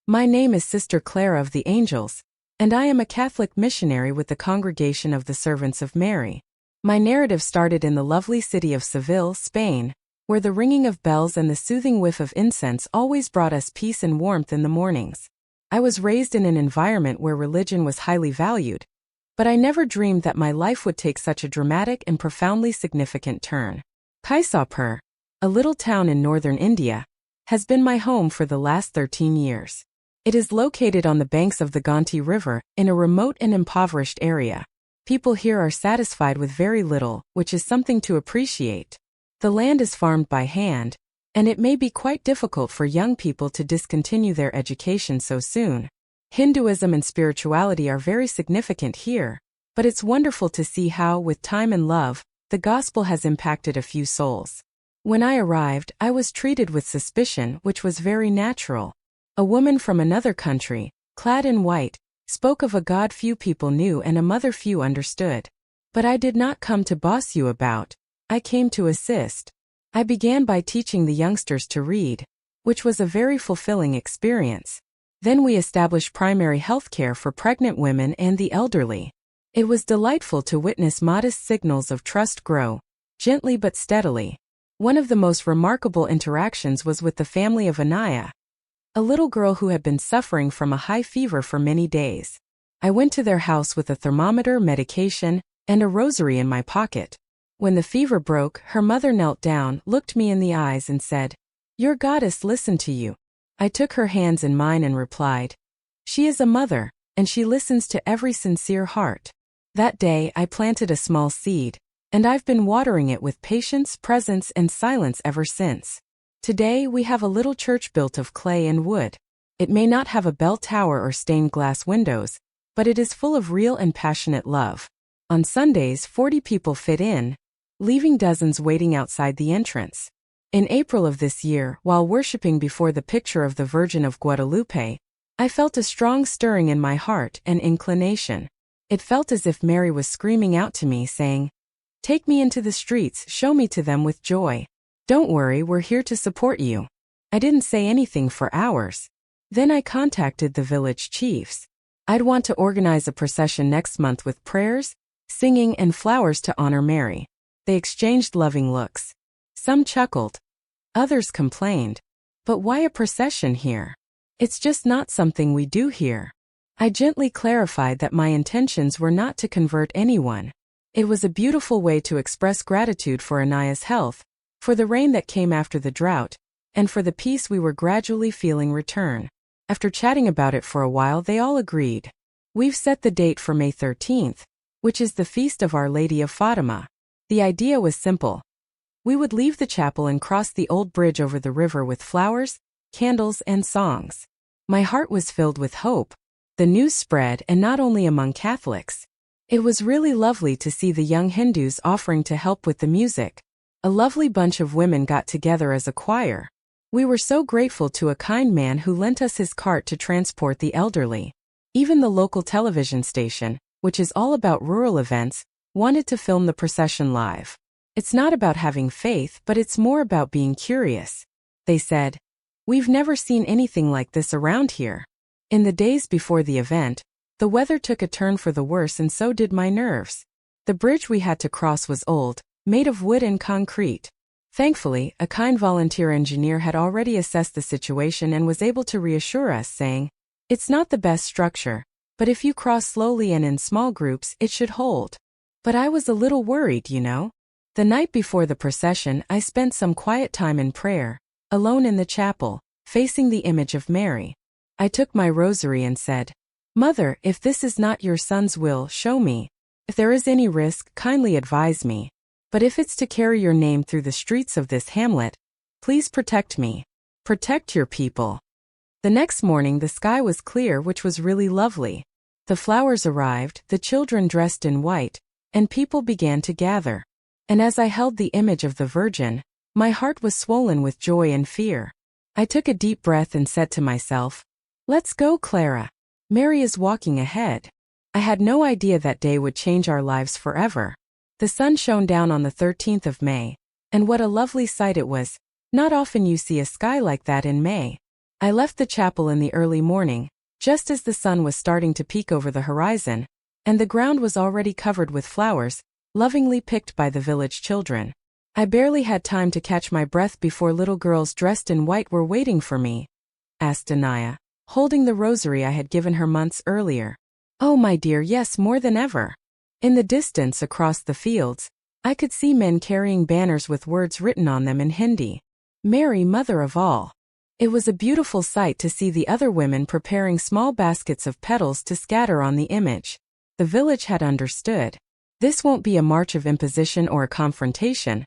My name is Sister Clara of the Angels, and I am a Catholic missionary with the Congregation of the Servants of Mary. My narrative started in the lovely city of Seville, Spain, where the ringing of bells and the soothing whiff of incense always brought us peace and warmth in the mornings. I was raised in an environment where religion was highly valued, but I never dreamed that my life would take such a dramatic and profoundly significant turn. Kaisapur, a little town in northern India, has been my home for the last 13 years. It is located on the banks of the Gonti River, in a remote and impoverished area. People here are satisfied with very little, which is something to appreciate. The land is farmed by hand, and it may be quite difficult for young people to discontinue their education so soon. Hinduism and spirituality are very significant here, but it's wonderful to see how, with time and love, the gospel has impacted a few souls. When I arrived, I was treated with suspicion, which was very natural. A woman from another country, clad in white, spoke of a God few people knew and a mother few understood. But I did not come to boss you about, I came to assist. I began by teaching the youngsters to read, which was a very fulfilling experience. Then we established primary health care for pregnant women and the elderly. It was delightful to witness modest signals of trust grow, gently but steadily. One of the most remarkable interactions was with the family of Anaya, a little girl who had been suffering from a high fever for many days. I went to their house with a thermometer, medication, and a rosary in my pocket. When the fever broke, her mother knelt down, looked me in the eyes and said, "Your goddess listened to you." I took her hands in mine and replied, "She is a mother, and she listens to every sincere heart." That day I planted a small seed, and I've been watering it with patience, presence, and silence ever since. Today we have a little church built of clay and wood. It may not have a bell tower or stained glass windows, but it is full of real and passionate love. On Sundays, 40 people fit in, leaving dozens waiting outside the entrance. In April of this year, while worshiping before the picture of the Virgin of Guadalupe, I felt a strong stirring in my heart and inclination. It felt as if Mary was screaming out to me, saying, "Take me into the streets, show me to them with joy. Don't worry, we're here to support you." I didn't say anything for hours. Then I contacted the village chiefs. I'd want to organize a procession next month with prayers, singing, and flowers to honor Mary. They exchanged loving looks. Some chuckled. Others complained. "But why a procession here? It's just not something we do here." I gently clarified that my intentions were not to convert anyone. It was a beautiful way to express gratitude for Anaya's health, for the rain that came after the drought, and for the peace we were gradually feeling return. After chatting about it for a while, they all agreed. We've set the date for May 13th, which is the feast of Our Lady of Fatima. The idea was simple. We would leave the chapel and cross the old bridge over the river with flowers, candles, and songs. My heart was filled with hope. The news spread, and not only among Catholics. It was really lovely to see the young Hindus offering to help with the music. A lovely bunch of women got together as a choir. We were so grateful to a kind man who lent us his cart to transport the elderly. Even the local television station, which is all about rural events, wanted to film the procession live. It's not about having faith, but it's more about being curious. They said, "We've never seen anything like this around here." In the days before the event, the weather took a turn for the worse, and so did my nerves. The bridge we had to cross was old, made of wood and concrete. Thankfully, a kind volunteer engineer had already assessed the situation and was able to reassure us, saying, "It's not the best structure, but if you cross slowly and in small groups, it should hold." But I was a little worried, you know. The night before the procession, I spent some quiet time in prayer, alone in the chapel, facing the image of Mary. I took my rosary and said, "Mother, if this is not your son's will, show me. If there is any risk, kindly advise me. But if it's to carry your name through the streets of this hamlet, please protect me. Protect your people." The next morning the sky was clear, which was really lovely. The flowers arrived, the children dressed in white, and people began to gather. And as I held the image of the Virgin, my heart was swollen with joy and fear. I took a deep breath and said to myself, "Let's go, Clara. Mary is walking ahead." I had no idea that day would change our lives forever. The sun shone down on the 13th of May, and what a lovely sight it was. Not often you see a sky like that in May. I left the chapel in the early morning, just as the sun was starting to peek over the horizon, and the ground was already covered with flowers, lovingly picked by the village children. I barely had time to catch my breath before little girls dressed in white were waiting for me, asked Anaya, holding the rosary I had given her months earlier. Oh my dear, yes, more than ever. In the distance across the fields, I could see men carrying banners with words written on them in Hindi. Mary, Mother of All. It was a beautiful sight to see the other women preparing small baskets of petals to scatter on the image. The village had understood. This won't be a march of imposition or a confrontation,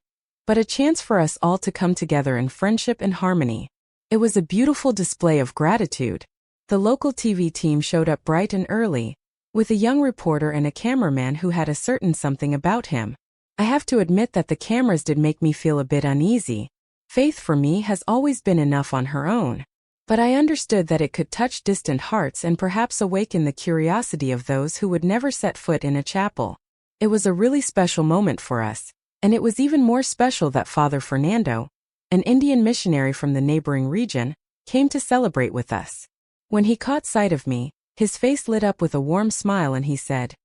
but a chance for us all to come together in friendship and harmony. It was a beautiful display of gratitude. The local TV team showed up bright and early, with a young reporter and a cameraman who had a certain something about him. I have to admit that the cameras did make me feel a bit uneasy. Faith for me has always been enough on her own. But I understood that it could touch distant hearts and perhaps awaken the curiosity of those who would never set foot in a chapel. It was a really special moment for us, and it was even more special that Father Fernando, an Indian missionary from the neighboring region, came to celebrate with us. When he caught sight of me, his face lit up with a warm smile and he said,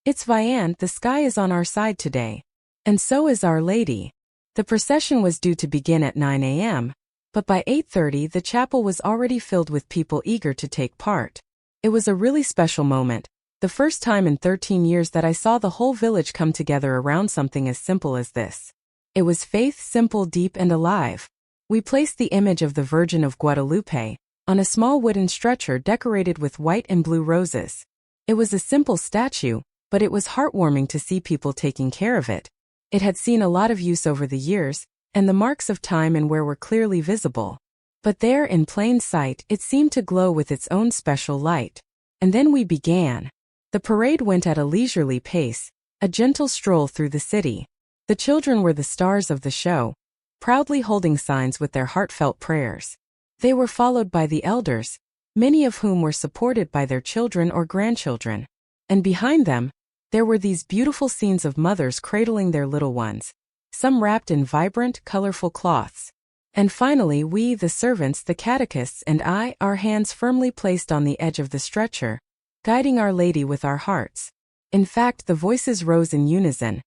"It's Vian, the sky is on our side today. And so is Our Lady." The procession was due to begin at 9 a.m., but by 8:30 the chapel was already filled with people eager to take part. It was a really special moment, the first time in 13 years that I saw the whole village come together around something as simple as this. It was faith, simple, deep, and alive. We placed the image of the Virgin of Guadalupe on a small wooden stretcher decorated with white and blue roses. It was a simple statue, but it was heartwarming to see people taking care of it. It had seen a lot of use over the years, and the marks of time and wear were clearly visible. But there, in plain sight, it seemed to glow with its own special light. And then we began. The parade went at a leisurely pace, a gentle stroll through the city. The children were the stars of the show, proudly holding signs with their heartfelt prayers. They were followed by the elders, many of whom were supported by their children or grandchildren. And behind them, there were these beautiful scenes of mothers cradling their little ones, some wrapped in vibrant, colorful cloths. And finally we, the servants, the catechists, and I, our hands firmly placed on the edge of the stretcher, guiding Our Lady with our hearts. In fact, the voices rose in unison.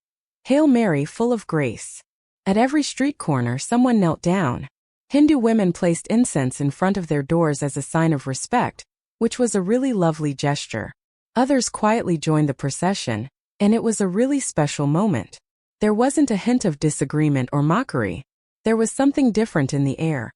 Hail Mary, full of grace. At every street corner someone knelt down. Hindu women placed incense in front of their doors as a sign of respect, which was a really lovely gesture. Others quietly joined the procession, and it was a really special moment. There wasn't a hint of disagreement or mockery. There was something different in the air.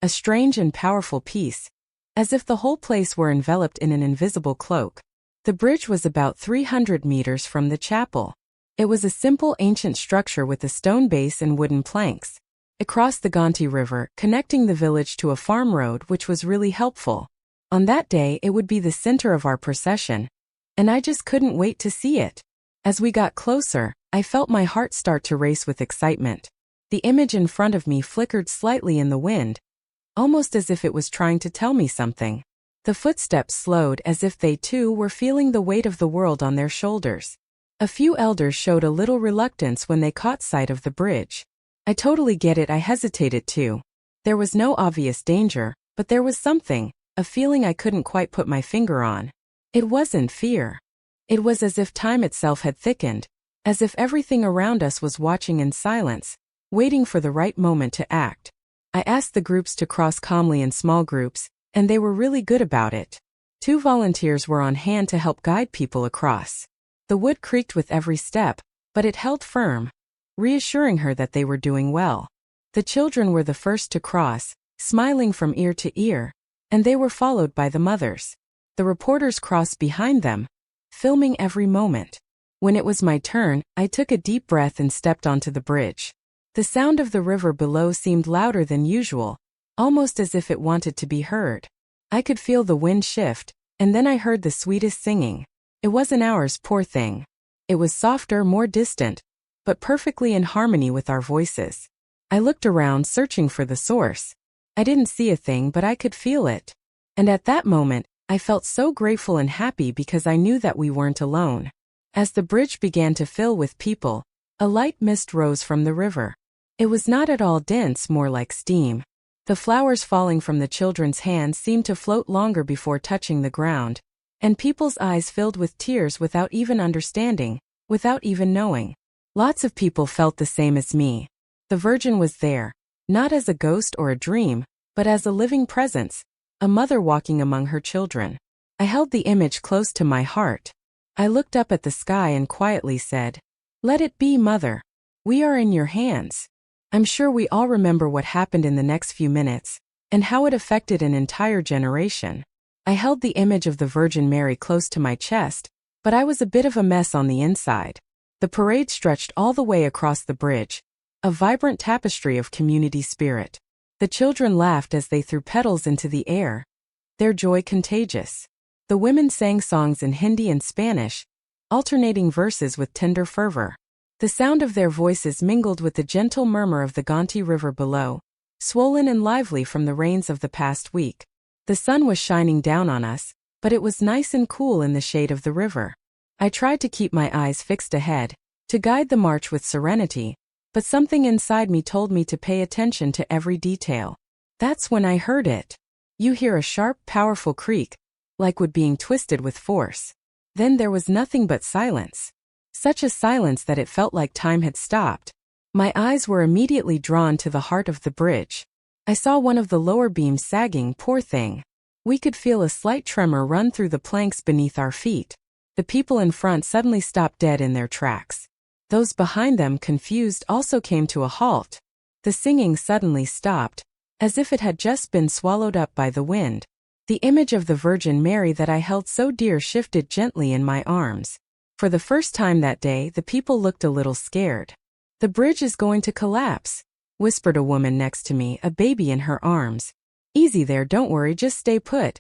A strange and powerful peace, as if the whole place were enveloped in an invisible cloak. The bridge was about 300 meters from the chapel. It was a simple ancient structure with a stone base and wooden planks. It crossed the Gonti River, connecting the village to a farm road, which was really helpful. On that day it would be the center of our procession, and I just couldn't wait to see it. As we got closer, I felt my heart start to race with excitement. The image in front of me flickered slightly in the wind, almost as if it was trying to tell me something. The footsteps slowed as if they too were feeling the weight of the world on their shoulders. A few elders showed a little reluctance when they caught sight of the bridge. I totally get it, I hesitated too. There was no obvious danger, but there was something, a feeling I couldn't quite put my finger on. It wasn't fear. It was as if time itself had thickened, as if everything around us was watching in silence, waiting for the right moment to act. I asked the groups to cross calmly in small groups, and they were really good about it. 2 volunteers were on hand to help guide people across. The wood creaked with every step, but it held firm, reassuring her that they were doing well. The children were the first to cross, smiling from ear to ear, and they were followed by the mothers. The reporters crossed behind them, filming every moment. When it was my turn, I took a deep breath and stepped onto the bridge. The sound of the river below seemed louder than usual, almost as if it wanted to be heard. I could feel the wind shift, and then I heard the sweetest singing. It wasn't ours, poor thing. It was softer, more distant, but perfectly in harmony with our voices. I looked around, searching for the source. I didn't see a thing, but I could feel it. And at that moment, I felt so grateful and happy because I knew that we weren't alone. As the bridge began to fill with people, a light mist rose from the river. It was not at all dense, more like steam. The flowers falling from the children's hands seemed to float longer before touching the ground, and people's eyes filled with tears without even understanding, without even knowing. Lots of people felt the same as me. The Virgin was there, not as a ghost or a dream, but as a living presence, a mother walking among her children. I held the image close to my heart. I looked up at the sky and quietly said, "Let it be, Mother. We are in your hands." I'm sure we all remember what happened in the next few minutes, and how it affected an entire generation. I held the image of the Virgin Mary close to my chest, but I was a bit of a mess on the inside. The parade stretched all the way across the bridge, a vibrant tapestry of community spirit. The children laughed as they threw petals into the air, their joy contagious. The women sang songs in Hindi and Spanish, alternating verses with tender fervor. The sound of their voices mingled with the gentle murmur of the Gonti River below, swollen and lively from the rains of the past week. The sun was shining down on us, but it was nice and cool in the shade of the river. I tried to keep my eyes fixed ahead, to guide the march with serenity, but something inside me told me to pay attention to every detail. That's when I heard it. You hear a sharp, powerful creak, like wood being twisted with force. Then there was nothing but silence. Such a silence that it felt like time had stopped. My eyes were immediately drawn to the heart of the bridge. I saw one of the lower beams sagging, poor thing. We could feel a slight tremor run through the planks beneath our feet. The people in front suddenly stopped dead in their tracks. Those behind them, confused, also came to a halt. The singing suddenly stopped, as if it had just been swallowed up by the wind. The image of the Virgin Mary that I held so dear shifted gently in my arms. For the first time that day, the people looked a little scared. "The bridge is going to collapse," whispered a woman next to me, a baby in her arms. "Easy there, don't worry, just stay put,"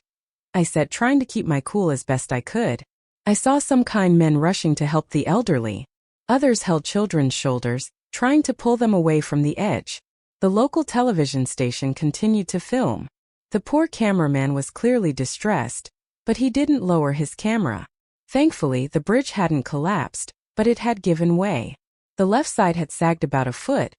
I said, trying to keep my cool as best I could. I saw some kind men rushing to help the elderly. Others held children's shoulders, trying to pull them away from the edge. The local television station continued to film. The poor cameraman was clearly distressed, but he didn't lower his camera. Thankfully, the bridge hadn't collapsed, but it had given way. The left side had sagged about a foot,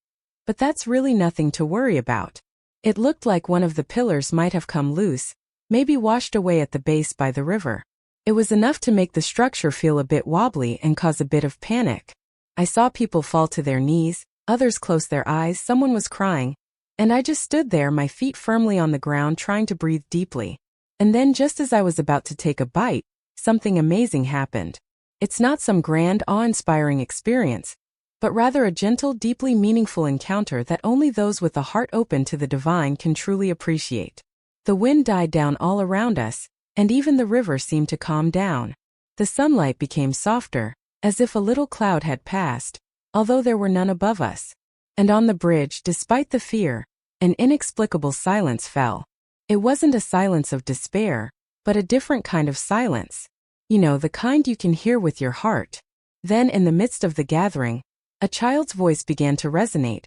but that's really nothing to worry about. It looked like one of the pillars might have come loose, maybe washed away at the base by the river. It was enough to make the structure feel a bit wobbly and cause a bit of panic. I saw people fall to their knees, others close their eyes, someone was crying, and I just stood there, my feet firmly on the ground, trying to breathe deeply. And then, just as I was about to take a bite, something amazing happened. It's not some grand, awe-inspiring experience, but rather a gentle, deeply meaningful encounter that only those with a heart open to the divine can truly appreciate. The wind died down all around us, and even the river seemed to calm down. The sunlight became softer, as if a little cloud had passed, although there were none above us. And on the bridge, despite the fear, an inexplicable silence fell. It wasn't a silence of despair, but a different kind of silence. You know, the kind you can hear with your heart. Then, in the midst of the gathering, a child's voice began to resonate,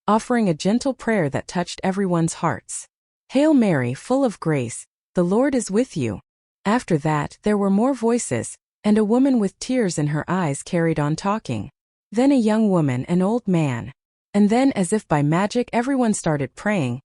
offering a gentle prayer that touched everyone's hearts. "Hail Mary, full of grace, the Lord is with you." After that, there were more voices, and a woman with tears in her eyes carried on talking. Then a young woman, an old man. And then, as if by magic, everyone started praying,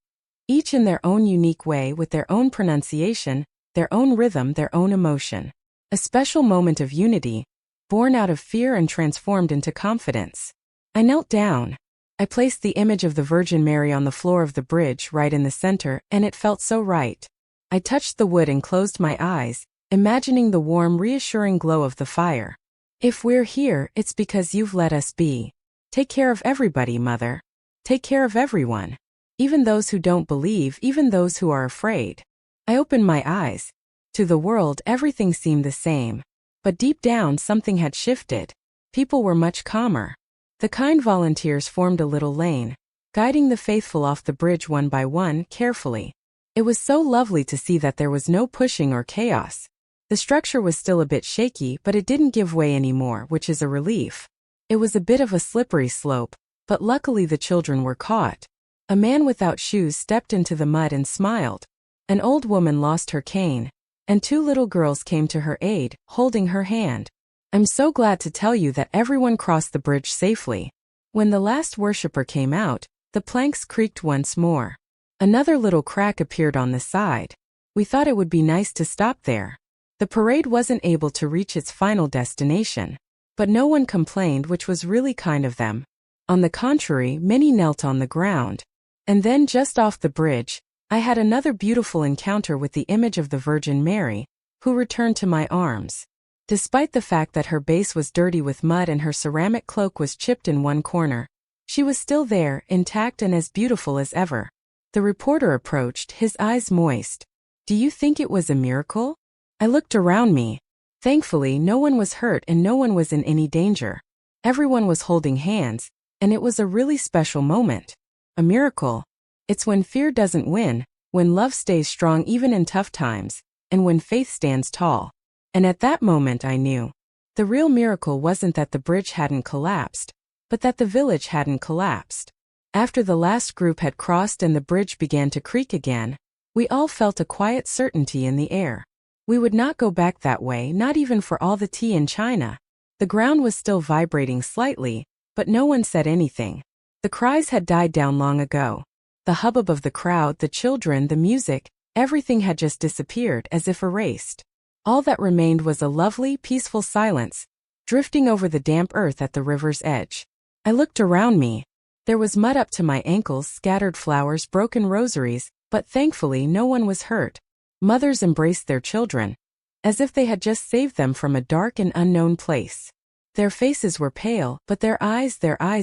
each in their own unique way, with their own pronunciation, their own rhythm, their own emotion. A special moment of unity, born out of fear and transformed into confidence. I knelt down. I placed the image of the Virgin Mary on the floor of the bridge, right in the center, and it felt so right. I touched the wood and closed my eyes, imagining the warm, reassuring glow of the fire. "If we're here, it's because you've let us be. Take care of everybody, Mother. Take care of everyone. Even those who don't believe, even those who are afraid." I opened my eyes. To the world, everything seemed the same. But deep down, something had shifted. People were much calmer. The kind volunteers formed a little lane, guiding the faithful off the bridge one by one, carefully. It was so lovely to see that there was no pushing or chaos. The structure was still a bit shaky, but it didn't give way anymore, which is a relief. It was a bit of a slippery slope, but luckily the children were caught. A man without shoes stepped into the mud and smiled. An old woman lost her cane, and two little girls came to her aid, holding her hand. I'm so glad to tell you that everyone crossed the bridge safely. When the last worshipper came out, the planks creaked once more. Another little crack appeared on the side. We thought it would be nice to stop there. The parade wasn't able to reach its final destination. But no one complained, which was really kind of them. On the contrary, many knelt on the ground. And then just off the bridge, I had another beautiful encounter with the image of the Virgin Mary, who returned to my arms. Despite the fact that her base was dirty with mud and her ceramic cloak was chipped in one corner, she was still there, intact and as beautiful as ever. The reporter approached, his eyes moist. "Do you think it was a miracle?" I looked around me. Thankfully, no one was hurt and no one was in any danger. Everyone was holding hands, and it was a really special moment. A miracle. It's when fear doesn't win, when love stays strong even in tough times, and when faith stands tall. And at that moment I knew. The real miracle wasn't that the bridge hadn't collapsed, but that the village hadn't collapsed. After the last group had crossed and the bridge began to creak again, we all felt a quiet certainty in the air. We would not go back that way, not even for all the tea in China. The ground was still vibrating slightly, but no one said anything. The cries had died down long ago. The hubbub of the crowd, the children, the music, everything had just disappeared, as if erased. All that remained was a lovely, peaceful silence, drifting over the damp earth at the river's edge. I looked around me. There was mud up to my ankles, scattered flowers, broken rosaries, but thankfully no one was hurt. Mothers embraced their children, as if they had just saved them from a dark and unknown place. Their faces were pale, but their eyes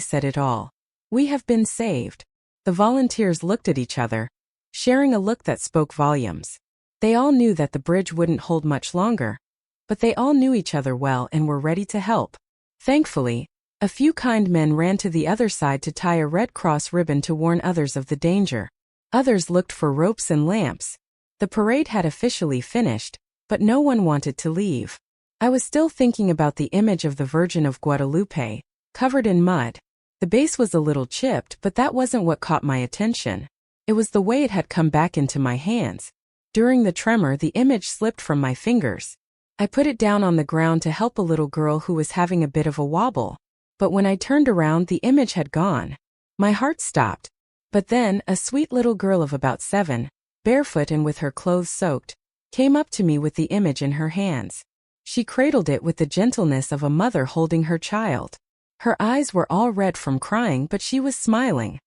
said it all. We have been saved. The volunteers looked at each other, sharing a look that spoke volumes. They all knew that the bridge wouldn't hold much longer, but they all knew each other well and were ready to help. Thankfully, a few kind men ran to the other side to tie a Red Cross ribbon to warn others of the danger. Others looked for ropes and lamps. The parade had officially finished, but no one wanted to leave. I was still thinking about the image of the Virgin of Guadalupe, covered in mud. The base was a little chipped, but that wasn't what caught my attention. It was the way it had come back into my hands. During the tremor, the image slipped from my fingers. I put it down on the ground to help a little girl who was having a bit of a wobble. But when I turned around, the image had gone. My heart stopped. But then, a sweet little girl of about 7, barefoot and with her clothes soaked, came up to me with the image in her hands. She cradled it with the gentleness of a mother holding her child. Her eyes were all red from crying, but she was smiling.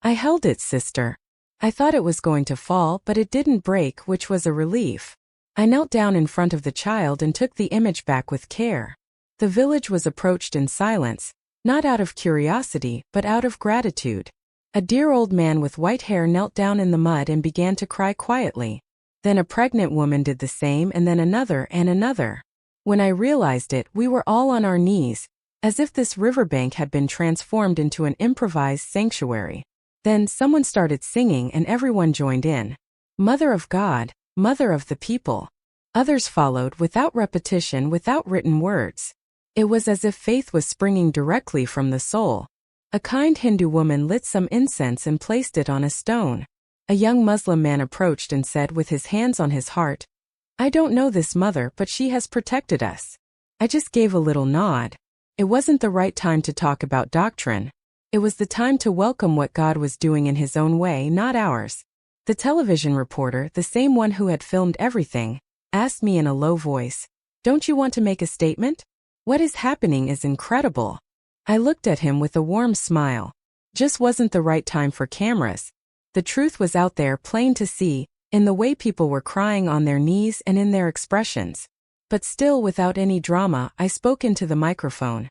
I held it, sister. I thought it was going to fall, but it didn't break, which was a relief. I knelt down in front of the child and took the image back with care. The village was approached in silence, not out of curiosity, but out of gratitude. A dear old man with white hair knelt down in the mud and began to cry quietly. Then a pregnant woman did the same, and then another and another. When I realized it, we were all on our knees, as if this riverbank had been transformed into an improvised sanctuary. Then someone started singing and everyone joined in. Mother of God, Mother of the people. Others followed without repetition, without written words. It was as if faith was springing directly from the soul. A kind Hindu woman lit some incense and placed it on a stone. A young Muslim man approached and said with his hands on his heart, "I don't know this mother, but she has protected us." I just gave a little nod. It wasn't the right time to talk about doctrine. It was the time to welcome what God was doing in His own way, not ours. The television reporter, the same one who had filmed everything, asked me in a low voice, "Don't you want to make a statement? What is happening is incredible." I looked at him with a warm smile. Just wasn't the right time for cameras. The truth was out there, plain to see, in the way people were crying on their knees and in their expressions. But still, without any drama, I spoke into the microphone.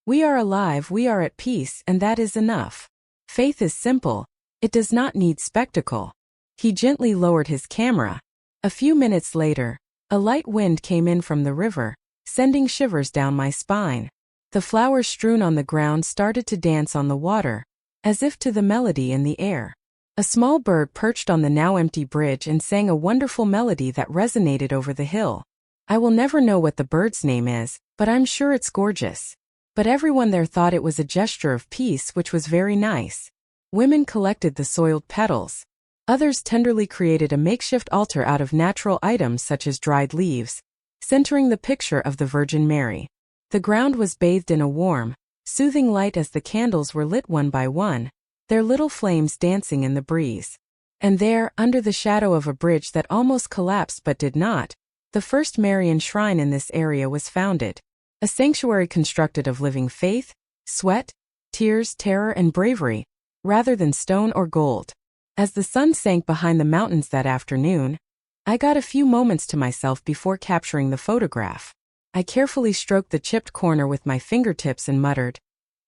We are alive, we are at peace, and that is enough. Faith is simple. It does not need spectacle. He gently lowered his camera. A few minutes later, a light wind came in from the river, sending shivers down my spine. The flowers strewn on the ground started to dance on the water, as if to the melody in the air. A small bird perched on the now empty bridge and sang a wonderful melody that resonated over the hill. I will never know what the bird's name is, but I'm sure it's gorgeous. But everyone there thought it was a gesture of peace, which was very nice. Women collected the soiled petals. Others tenderly created a makeshift altar out of natural items such as dried leaves, centering the picture of the Virgin Mary. The ground was bathed in a warm, soothing light as the candles were lit one by one, their little flames dancing in the breeze. And there, under the shadow of a bridge that almost collapsed but did not, the first Marian shrine in this area was founded. A sanctuary constructed of living faith, sweat, tears, terror, and bravery, rather than stone or gold. As the sun sank behind the mountains that afternoon, I got a few moments to myself before capturing the photograph. I carefully stroked the chipped corner with my fingertips and muttered,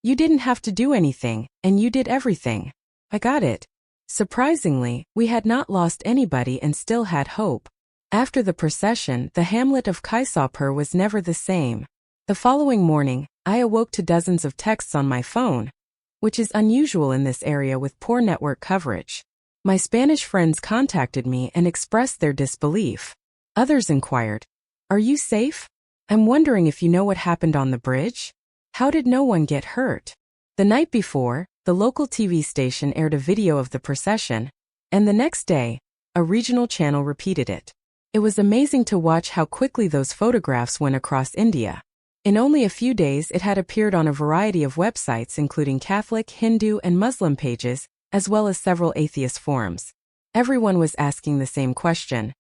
"You didn't have to do anything, and you did everything." I got it. Surprisingly, we had not lost anybody and still had hope. After the procession, the hamlet of Kaisapur was never the same. The following morning, I awoke to dozens of texts on my phone, which is unusual in this area with poor network coverage. My Spanish friends contacted me and expressed their disbelief. Others inquired, "Are you safe? I'm wondering if you know what happened on the bridge? How did no one get hurt?" The night before, the local TV station aired a video of the procession, and the next day, a regional channel repeated it. It was amazing to watch how quickly those photographs went across India. In only a few days, it had appeared on a variety of websites including Catholic, Hindu, and Muslim pages, as well as several atheist forums. Everyone was asking the same question.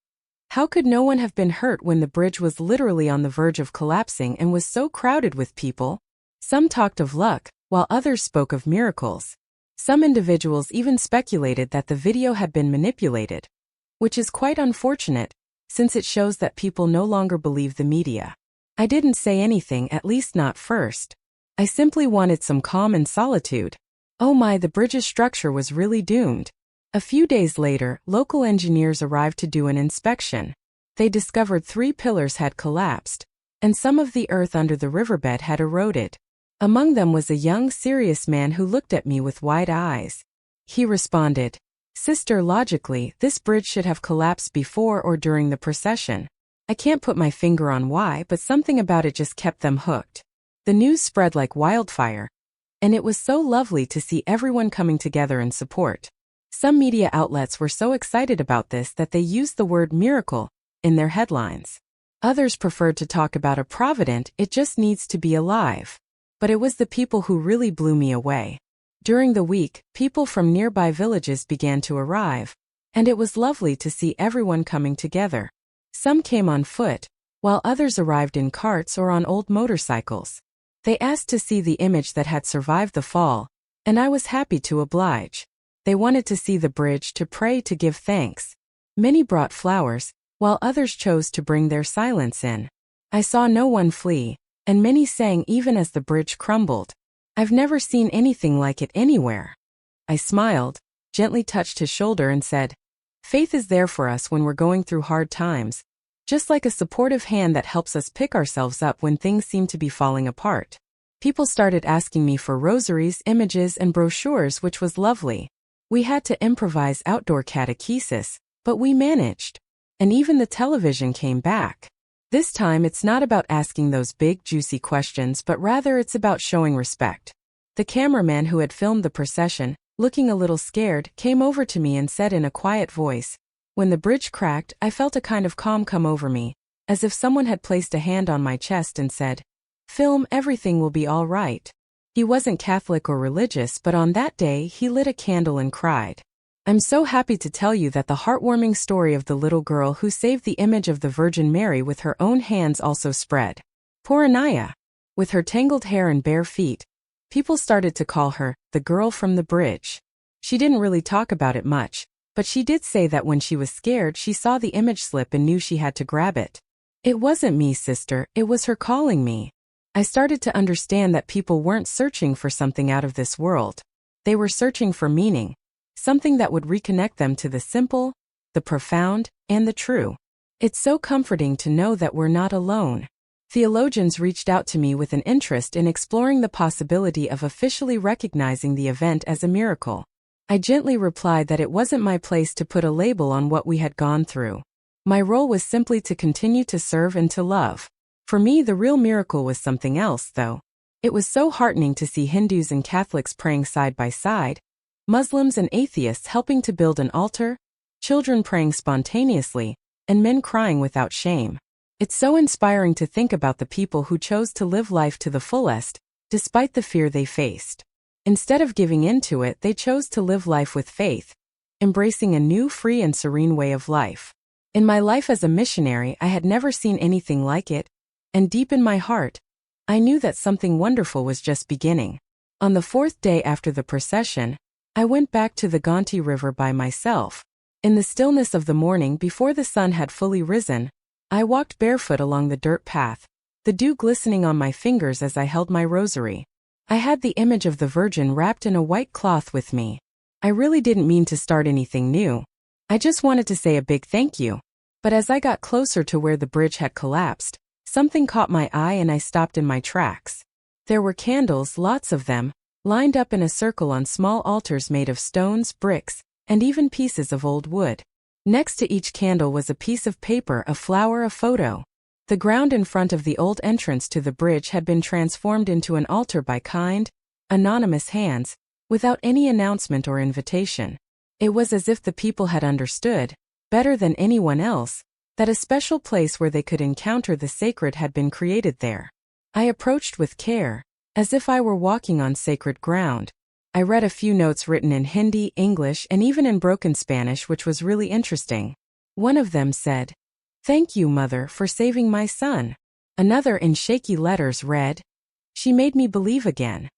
How could no one have been hurt when the bridge was literally on the verge of collapsing and was so crowded with people? Some talked of luck, while others spoke of miracles. Some individuals even speculated that the video had been manipulated, which is quite unfortunate, since it shows that people no longer believe the media. I didn't say anything, at least not first. I simply wanted some calm and solitude. Oh my, the bridge's structure was really doomed. A few days later, local engineers arrived to do an inspection. They discovered 3 pillars had collapsed, and some of the earth under the riverbed had eroded. Among them was a young, serious man who looked at me with wide eyes. He responded, "Sister, logically, this bridge should have collapsed before or during the procession. I can't put my finger on why, but something about it just kept them hooked." The news spread like wildfire, and it was so lovely to see everyone coming together in support. Some media outlets were so excited about this that they used the word miracle in their headlines. Others preferred to talk about a provident, "It just needs to be alive." But it was the people who really blew me away. During the week, people from nearby villages began to arrive, and it was lovely to see everyone coming together. Some came on foot, while others arrived in carts or on old motorcycles. They asked to see the image that had survived the fall, and I was happy to oblige. They wanted to see the bridge, to pray, to give thanks. Many brought flowers, while others chose to bring their silence in. I saw no one flee, and many sang even as the bridge crumbled. I've never seen anything like it anywhere. I smiled, gently touched his shoulder and said, "Faith is there for us when we're going through hard times, just like a supportive hand that helps us pick ourselves up when things seem to be falling apart." People started asking me for rosaries, images, and brochures, which was lovely. We had to improvise outdoor catechesis, but we managed. And even the television came back. This time it's not about asking those big, juicy questions, but rather it's about showing respect. The cameraman who had filmed the procession, looking a little scared, came over to me and said in a quiet voice, "When the bridge cracked, I felt a kind of calm come over me, as if someone had placed a hand on my chest and said, 'Film, everything will be all right.'" He wasn't Catholic or religious, but on that day he lit a candle and cried. I'm so happy to tell you that the heartwarming story of the little girl who saved the image of the Virgin Mary with her own hands also spread. Poor Anaya. With her tangled hair and bare feet, people started to call her the girl from the bridge. She didn't really talk about it much, but she did say that when she was scared she saw the image slip and knew she had to grab it. "It wasn't me, sister, it was her calling me." I started to understand that people weren't searching for something out of this world. They were searching for meaning, something that would reconnect them to the simple, the profound, and the true. It's so comforting to know that we're not alone. Theologians reached out to me with an interest in exploring the possibility of officially recognizing the event as a miracle. I gently replied that it wasn't my place to put a label on what we had gone through. My role was simply to continue to serve and to love. For me, the real miracle was something else, though. It was so heartening to see Hindus and Catholics praying side by side, Muslims and atheists helping to build an altar, children praying spontaneously, and men crying without shame. It's so inspiring to think about the people who chose to live life to the fullest, despite the fear they faced. Instead of giving in to it, they chose to live life with faith, embracing a new, free and serene way of life. In my life as a missionary, I had never seen anything like it, and deep in my heart, I knew that something wonderful was just beginning. On the fourth day after the procession, I went back to the Gonti River by myself. In the stillness of the morning before the sun had fully risen, I walked barefoot along the dirt path, the dew glistening on my fingers as I held my rosary. I had the image of the Virgin wrapped in a white cloth with me. I really didn't mean to start anything new. I just wanted to say a big thank you. But as I got closer to where the bridge had collapsed, something caught my eye and I stopped in my tracks. There were candles, lots of them, lined up in a circle on small altars made of stones, bricks, and even pieces of old wood. Next to each candle was a piece of paper, a flower, a photo. The ground in front of the old entrance to the bridge had been transformed into an altar by kind, anonymous hands, without any announcement or invitation. It was as if the people had understood, better than anyone else, that a special place where they could encounter the sacred had been created there. I approached with care, as if I were walking on sacred ground. I read a few notes written in Hindi, English, and even in broken Spanish, which was really interesting. One of them said, "Thank you, Mother, for saving my son." Another in shaky letters read, "She made me believe again."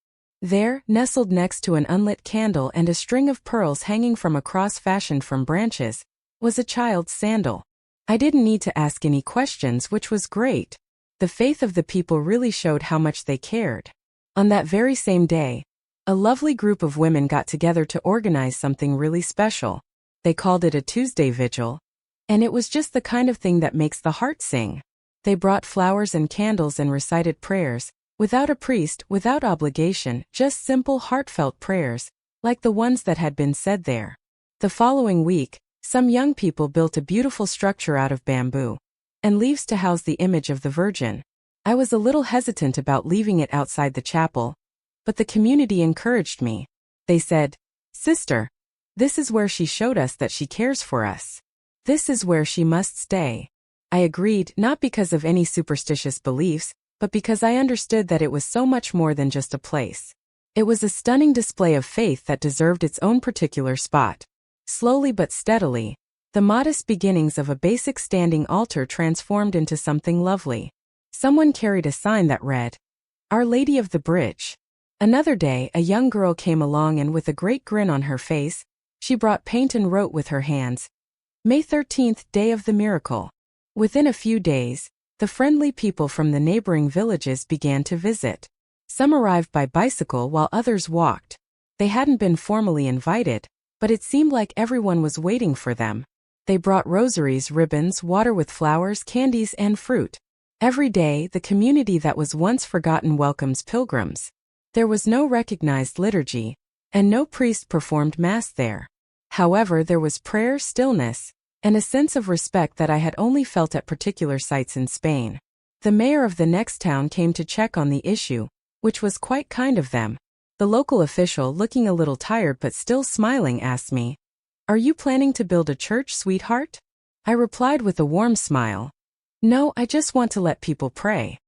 There, nestled next to an unlit candle and a string of pearls hanging from a cross fashioned from branches, was a child's sandal. I didn't need to ask any questions, which was great. The faith of the people really showed how much they cared. On that very same day, a lovely group of women got together to organize something really special. They called it a Tuesday Vigil. And it was just the kind of thing that makes the heart sing. They brought flowers and candles and recited prayers, without a priest, without obligation, just simple heartfelt prayers, like the ones that had been said there. The following week, some young people built a beautiful structure out of bamboo and leaves to house the image of the Virgin. I was a little hesitant about leaving it outside the chapel, but the community encouraged me. They said, "Sister, this is where she showed us that she cares for us. This is where she must stay." I agreed, not because of any superstitious beliefs, but because I understood that it was so much more than just a place. It was a stunning display of faith that deserved its own particular spot. Slowly but steadily, the modest beginnings of a basic standing altar transformed into something lovely. Someone carried a sign that read, "Our Lady of the Bridge." Another day, a young girl came along and with a great grin on her face, she brought paint and wrote with her hands, "May 13th, Day of the Miracle." Within a few days, the friendly people from the neighboring villages began to visit. Some arrived by bicycle while others walked. They hadn't been formally invited, but it seemed like everyone was waiting for them. They brought rosaries, ribbons, water with flowers, candies, and fruit. Every day, the community that was once forgotten welcomes pilgrims. There was no recognized liturgy, and no priest performed Mass there. However, there was prayer, stillness, and a sense of respect that I had only felt at particular sites in Spain. The mayor of the next town came to check on the issue, which was quite kind of them. The local official, looking a little tired but still smiling, asked me, "Are you planning to build a church, sweetheart?" I replied with a warm smile, "No, I just want to let people pray."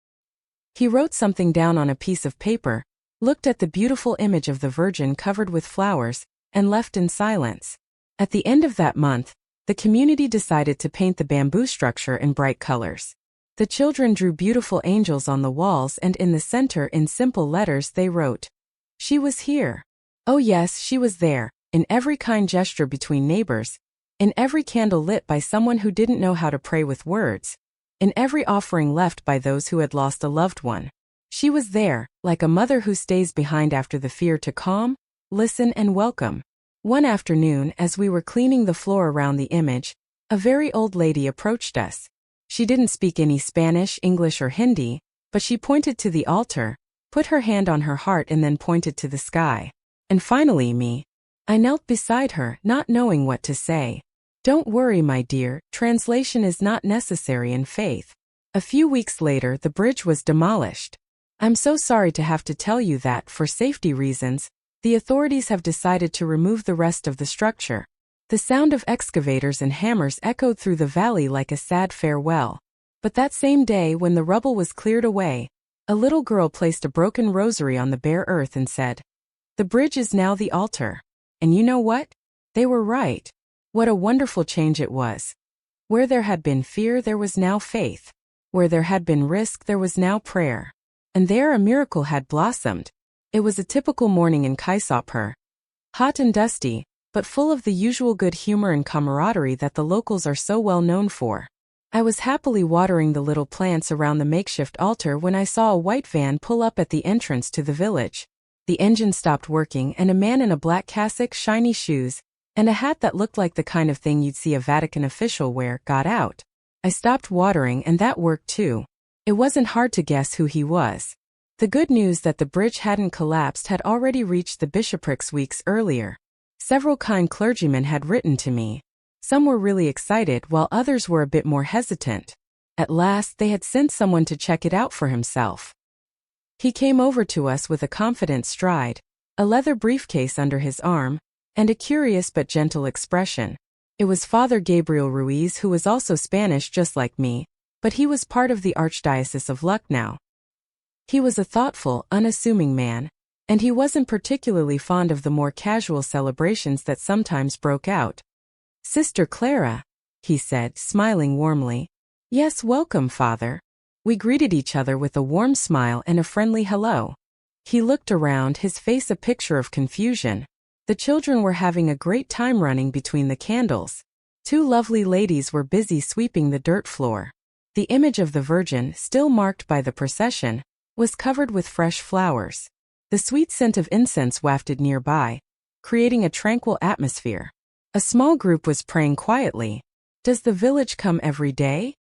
He wrote something down on a piece of paper, looked at the beautiful image of the Virgin covered with flowers, and left in silence. At the end of that month, the community decided to paint the bamboo structure in bright colors. The children drew beautiful angels on the walls, and in the center, in simple letters, they wrote, "She was here." Oh yes, she was there, in every kind gesture between neighbors, in every candle lit by someone who didn't know how to pray with words, in every offering left by those who had lost a loved one. She was there, like a mother who stays behind after the fear to calm, listen, and welcome. One afternoon, as we were cleaning the floor around the image, a very old lady approached us. She didn't speak any Spanish, English, or Hindi, but she pointed to the altar, put her hand on her heart, and then pointed to the sky. And finally me. I knelt beside her, not knowing what to say. "Don't worry, my dear, translation is not necessary in faith." A few weeks later, the bridge was demolished. I'm so sorry to have to tell you that, for safety reasons, the authorities have decided to remove the rest of the structure. The sound of excavators and hammers echoed through the valley like a sad farewell. But that same day, when the rubble was cleared away, a little girl placed a broken rosary on the bare earth and said, "The bridge is now the altar. And you know what? They were right. What a wonderful change it was. Where there had been fear, there was now faith. Where there had been risk, there was now prayer. And there a miracle had blossomed. It was a typical morning in Kaisapur. Hot and dusty, but full of the usual good humor and camaraderie that the locals are so well known for. I was happily watering the little plants around the makeshift altar when I saw a white van pull up at the entrance to the village. The engine stopped working and a man in a black cassock, shiny shoes, and a hat that looked like the kind of thing you'd see a Vatican official wear got out. I stopped watering and that worked too. It wasn't hard to guess who he was. The good news that the bridge hadn't collapsed had already reached the bishoprics weeks earlier. Several kind clergymen had written to me. Some were really excited while others were a bit more hesitant. At last they had sent someone to check it out for himself. He came over to us with a confident stride, a leather briefcase under his arm, and a curious but gentle expression. It was Father Gabriel Ruiz, who was also Spanish just like me, but he was part of the Archdiocese of Lucknow. He was a thoughtful, unassuming man, and he wasn't particularly fond of the more casual celebrations that sometimes broke out. "Sister Clara," he said, smiling warmly. "Yes, welcome, Father." We greeted each other with a warm smile and a friendly hello. He looked around, his face a picture of confusion. The children were having a great time running between the candles. Two lovely ladies were busy sweeping the dirt floor. The image of the Virgin, still marked by the procession, was covered with fresh flowers. The sweet scent of incense wafted nearby, creating a tranquil atmosphere. A small group was praying quietly. "Does the village come every day?"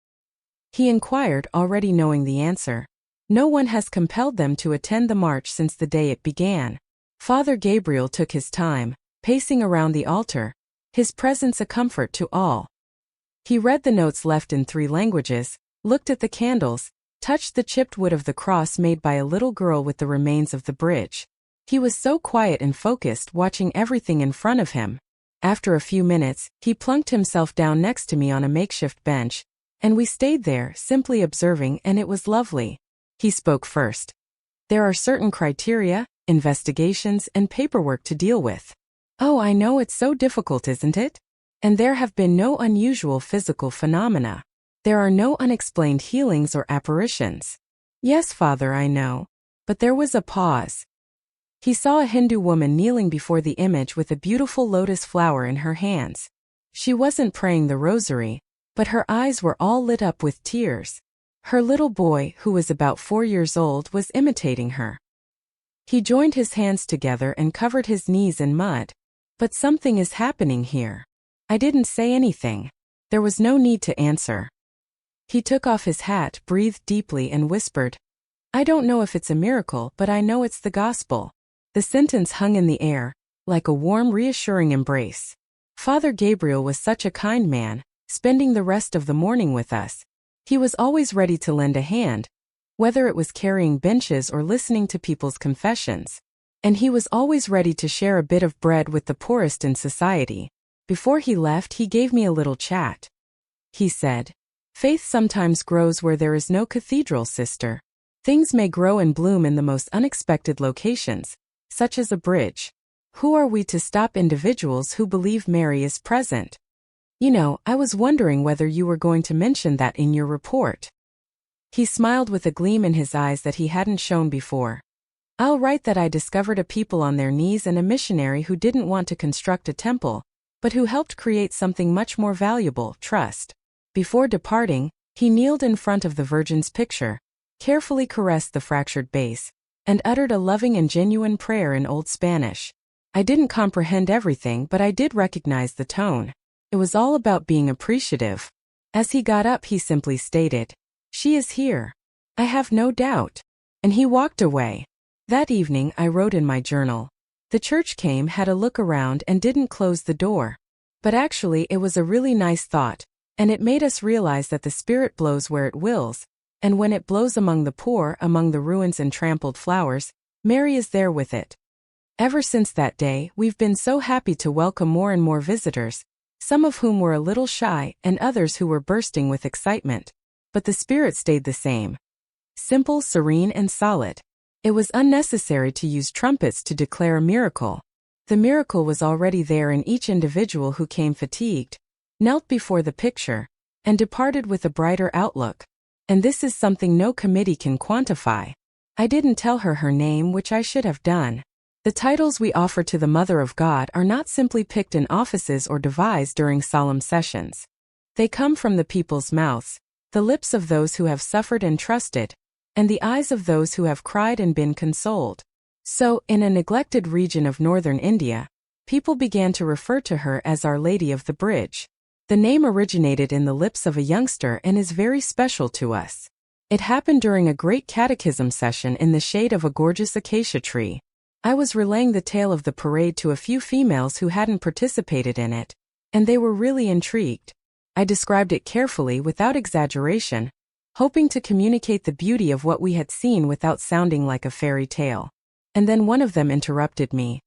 he inquired, already knowing the answer. "No one has compelled them to attend the march since the day it began." Father Gabriel took his time, pacing around the altar, his presence a comfort to all. He read the notes left in 3 languages, looked at the candles, touched the chipped wood of the cross made by a little girl with the remains of the bridge. He was so quiet and focused, watching everything in front of him. After a few minutes, he plunked himself down next to me on a makeshift bench, and we stayed there, simply observing, and it was lovely. He spoke first. "There are certain criteria, investigations, and paperwork to deal with." "Oh, I know, it's so difficult, isn't it? And there have been no unusual physical phenomena. There are no unexplained healings or apparitions." "Yes, Father, I know." But there was a pause. He saw a Hindu woman kneeling before the image with a beautiful lotus flower in her hands. She wasn't praying the rosary, but her eyes were all lit up with tears. Her little boy, who was about 4 years old, was imitating her. He joined his hands together and covered his knees in mud. "But something is happening here." I didn't say anything. There was no need to answer. He took off his hat, breathed deeply, and whispered, "I don't know if it's a miracle, but I know it's the gospel." The sentence hung in the air, like a warm, reassuring embrace. Father Gabriel was such a kind man, spending the rest of the morning with us. He was always ready to lend a hand, whether it was carrying benches or listening to people's confessions. And he was always ready to share a bit of bread with the poorest in society. Before he left, he gave me a little chat. He said, "Faith sometimes grows where there is no cathedral, sister. Things may grow and bloom in the most unexpected locations, such as a bridge. Who are we to stop individuals who believe Mary is present? You know, I was wondering whether you were going to mention that in your report." He smiled with a gleam in his eyes that he hadn't shown before. "I'll write that I discovered a people on their knees and a missionary who didn't want to construct a temple, but who helped create something much more valuable, trust." Before departing, he kneeled in front of the Virgin's picture, carefully caressed the fractured base, and uttered a loving and genuine prayer in Old Spanish. I didn't comprehend everything, but I did recognize the tone. It was all about being appreciative. As he got up, he simply stated, "She is here. I have no doubt." And he walked away. That evening, I wrote in my journal. The church came, had a look around, and didn't close the door. But actually, it was a really nice thought, and it made us realize that the Spirit blows where it wills, and when it blows among the poor, among the ruins and trampled flowers, Mary is there with it. Ever since that day, we've been so happy to welcome more and more visitors, some of whom were a little shy and others who were bursting with excitement. But the spirit stayed the same. Simple, serene, and solid. It was unnecessary to use trumpets to declare a miracle. The miracle was already there in each individual who came fatigued, knelt before the picture, and departed with a brighter outlook. And this is something no committee can quantify. I didn't tell her name, which I should have done. The titles we offer to the Mother of God are not simply picked in offices or devised during solemn sessions. They come from the people's mouths, the lips of those who have suffered and trusted, and the eyes of those who have cried and been consoled. So, in a neglected region of northern India, people began to refer to her as Our Lady of the Bridge. The name originated in the lips of a youngster and is very special to us. It happened during a great catechism session in the shade of a gorgeous acacia tree. I was relaying the tale of the parade to a few females who hadn't participated in it, and they were really intrigued. I described it carefully without exaggeration, hoping to communicate the beauty of what we had seen without sounding like a fairy tale. And then one of them interrupted me.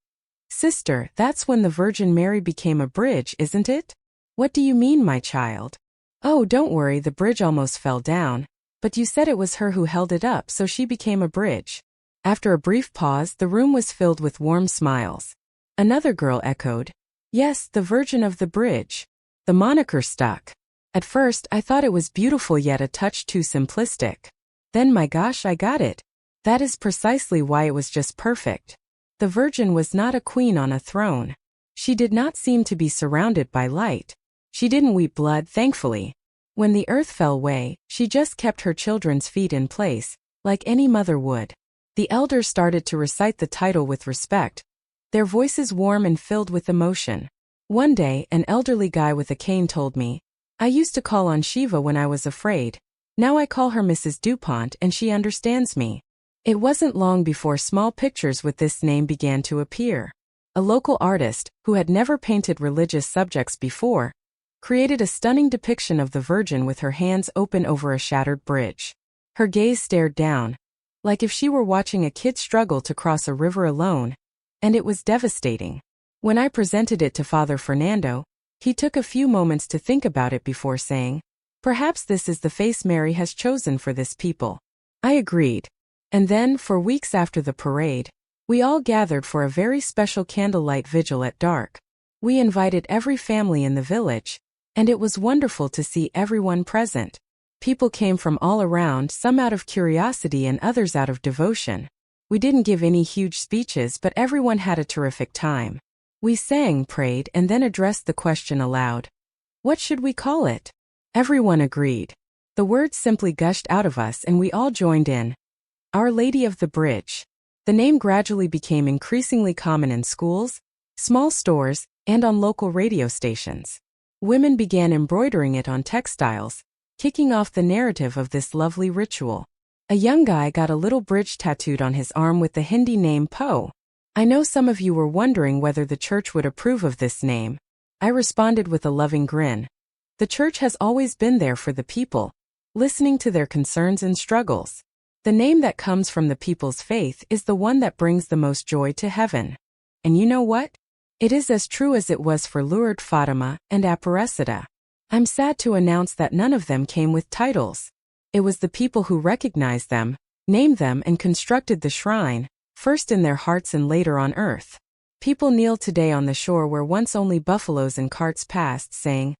"Sister, that's when the Virgin Mary became a bridge, isn't it?" "What do you mean, my child?" "Oh, don't worry, the bridge almost fell down, but you said it was her who held it up, so she became a bridge." After a brief pause, the room was filled with warm smiles. Another girl echoed, "Yes, the Virgin of the Bridge." The moniker stuck. At first, I thought it was beautiful yet a touch too simplistic. Then, my gosh, I got it. That is precisely why it was just perfect. The Virgin was not a queen on a throne. She did not seem to be surrounded by light. She didn't weep blood, thankfully. When the earth fell away, she just kept her children's feet in place, like any mother would. The elders started to recite the title with respect, their voices warm and filled with emotion. One day, an elderly guy with a cane told me, "I used to call on Shiva when I was afraid. Now I call her Mrs. DuPont and she understands me." It wasn't long before small pictures with this name began to appear. A local artist, who had never painted religious subjects before, created a stunning depiction of the Virgin with her hands open over a shattered bridge. Her gaze stared down, like if she were watching a kid struggle to cross a river alone, and it was devastating. When I presented it to Father Fernando, he took a few moments to think about it before saying, "Perhaps this is the face Mary has chosen for this people." I agreed. And then, for weeks after the parade, we all gathered for a very special candlelight vigil at dark. We invited every family in the village, and it was wonderful to see everyone present. People came from all around, some out of curiosity and others out of devotion. We didn't give any huge speeches, but everyone had a terrific time. We sang, prayed, and then addressed the question aloud. What should we call it? Everyone agreed. The words simply gushed out of us and we all joined in. Our Lady of the Bridge. The name gradually became increasingly common in schools, small stores, and on local radio stations. Women began embroidering it on textiles, kicking off the narrative of this lovely ritual. A young guy got a little bridge tattooed on his arm with the Hindi name Po. I know some of you were wondering whether the church would approve of this name. I responded with a loving grin. The church has always been there for the people, listening to their concerns and struggles. The name that comes from the people's faith is the one that brings the most joy to heaven. And you know what? It is as true as it was for Lourdes, Fatima, and Aparecida. I'm sad to announce that none of them came with titles. It was the people who recognized them, named them, and constructed the shrine, first in their hearts and later on earth. People kneel today on the shore where once only buffaloes and carts passed, saying,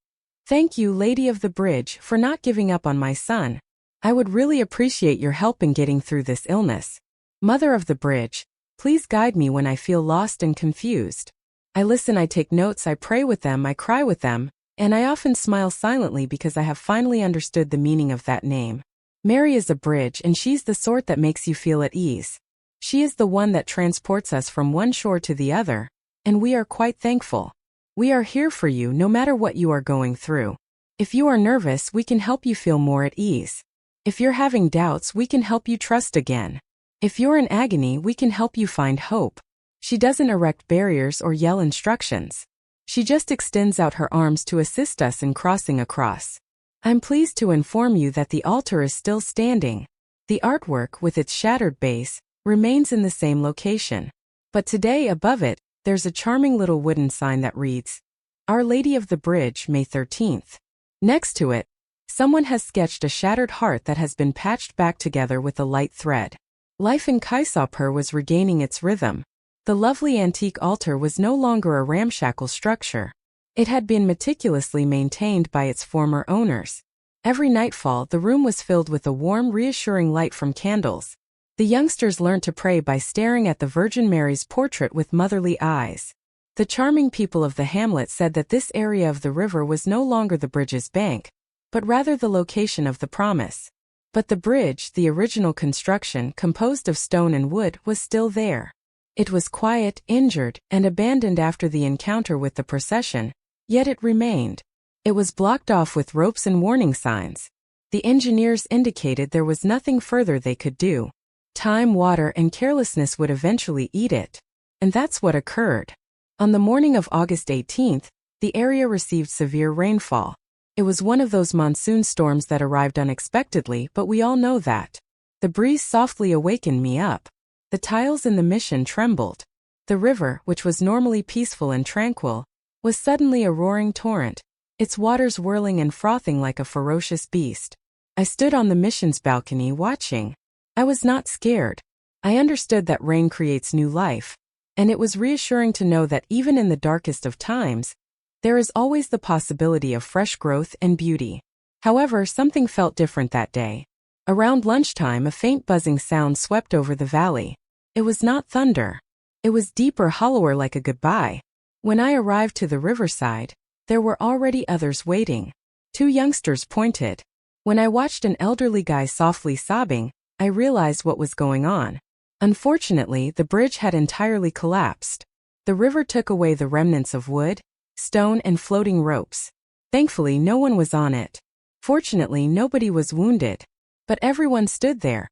"Thank you, Lady of the Bridge, for not giving up on my son. I would really appreciate your help in getting through this illness. Mother of the Bridge, please guide me when I feel lost and confused." I listen, I take notes, I pray with them, I cry with them, and I often smile silently because I have finally understood the meaning of that name. Mary is a bridge, and she's the sort that makes you feel at ease. She is the one that transports us from one shore to the other, and we are quite thankful. We are here for you no matter what you are going through. If you are nervous, we can help you feel more at ease. If you're having doubts, we can help you trust again. If you're in agony, we can help you find hope. She doesn't erect barriers or yell instructions. She just extends out her arms to assist us in crossing across. I'm pleased to inform you that the altar is still standing. The artwork, with its shattered base, remains in the same location. But today, above it, there's a charming little wooden sign that reads, Our Lady of the Bridge, May 13th. Next to it, someone has sketched a shattered heart that has been patched back together with a light thread. Life in Kaisapur was regaining its rhythm. The lovely antique altar was no longer a ramshackle structure. It had been meticulously maintained by its former owners. Every nightfall, the room was filled with a warm, reassuring light from candles. The youngsters learned to pray by staring at the Virgin Mary's portrait with motherly eyes. The charming people of the hamlet said that this area of the river was no longer the bridge's bank, but rather the location of the promise. But the bridge, the original construction, composed of stone and wood, was still there. It was quiet, injured, and abandoned after the encounter with the procession, yet it remained. It was blocked off with ropes and warning signs. The engineers indicated there was nothing further they could do. Time, water, and carelessness would eventually eat it. And that's what occurred. On the morning of August 18th, the area received severe rainfall. It was one of those monsoon storms that arrived unexpectedly, but we all know that. The breeze softly awakened me up. The tiles in the mission trembled. The river, which was normally peaceful and tranquil, was suddenly a roaring torrent, its waters whirling and frothing like a ferocious beast. I stood on the mission's balcony watching. I was not scared. I understood that rain creates new life, and it was reassuring to know that even in the darkest of times, there is always the possibility of fresh growth and beauty. However, something felt different that day. Around lunchtime, a faint buzzing sound swept over the valley. It was not thunder. It was deeper, hollower, like a goodbye. When I arrived to the riverside, there were already others waiting. 2 youngsters pointed. When I watched an elderly guy softly sobbing, I realized what was going on. Unfortunately, the bridge had entirely collapsed. The river took away the remnants of wood, stone, and floating ropes. Thankfully, no one was on it. Fortunately, nobody was wounded. But everyone stood there,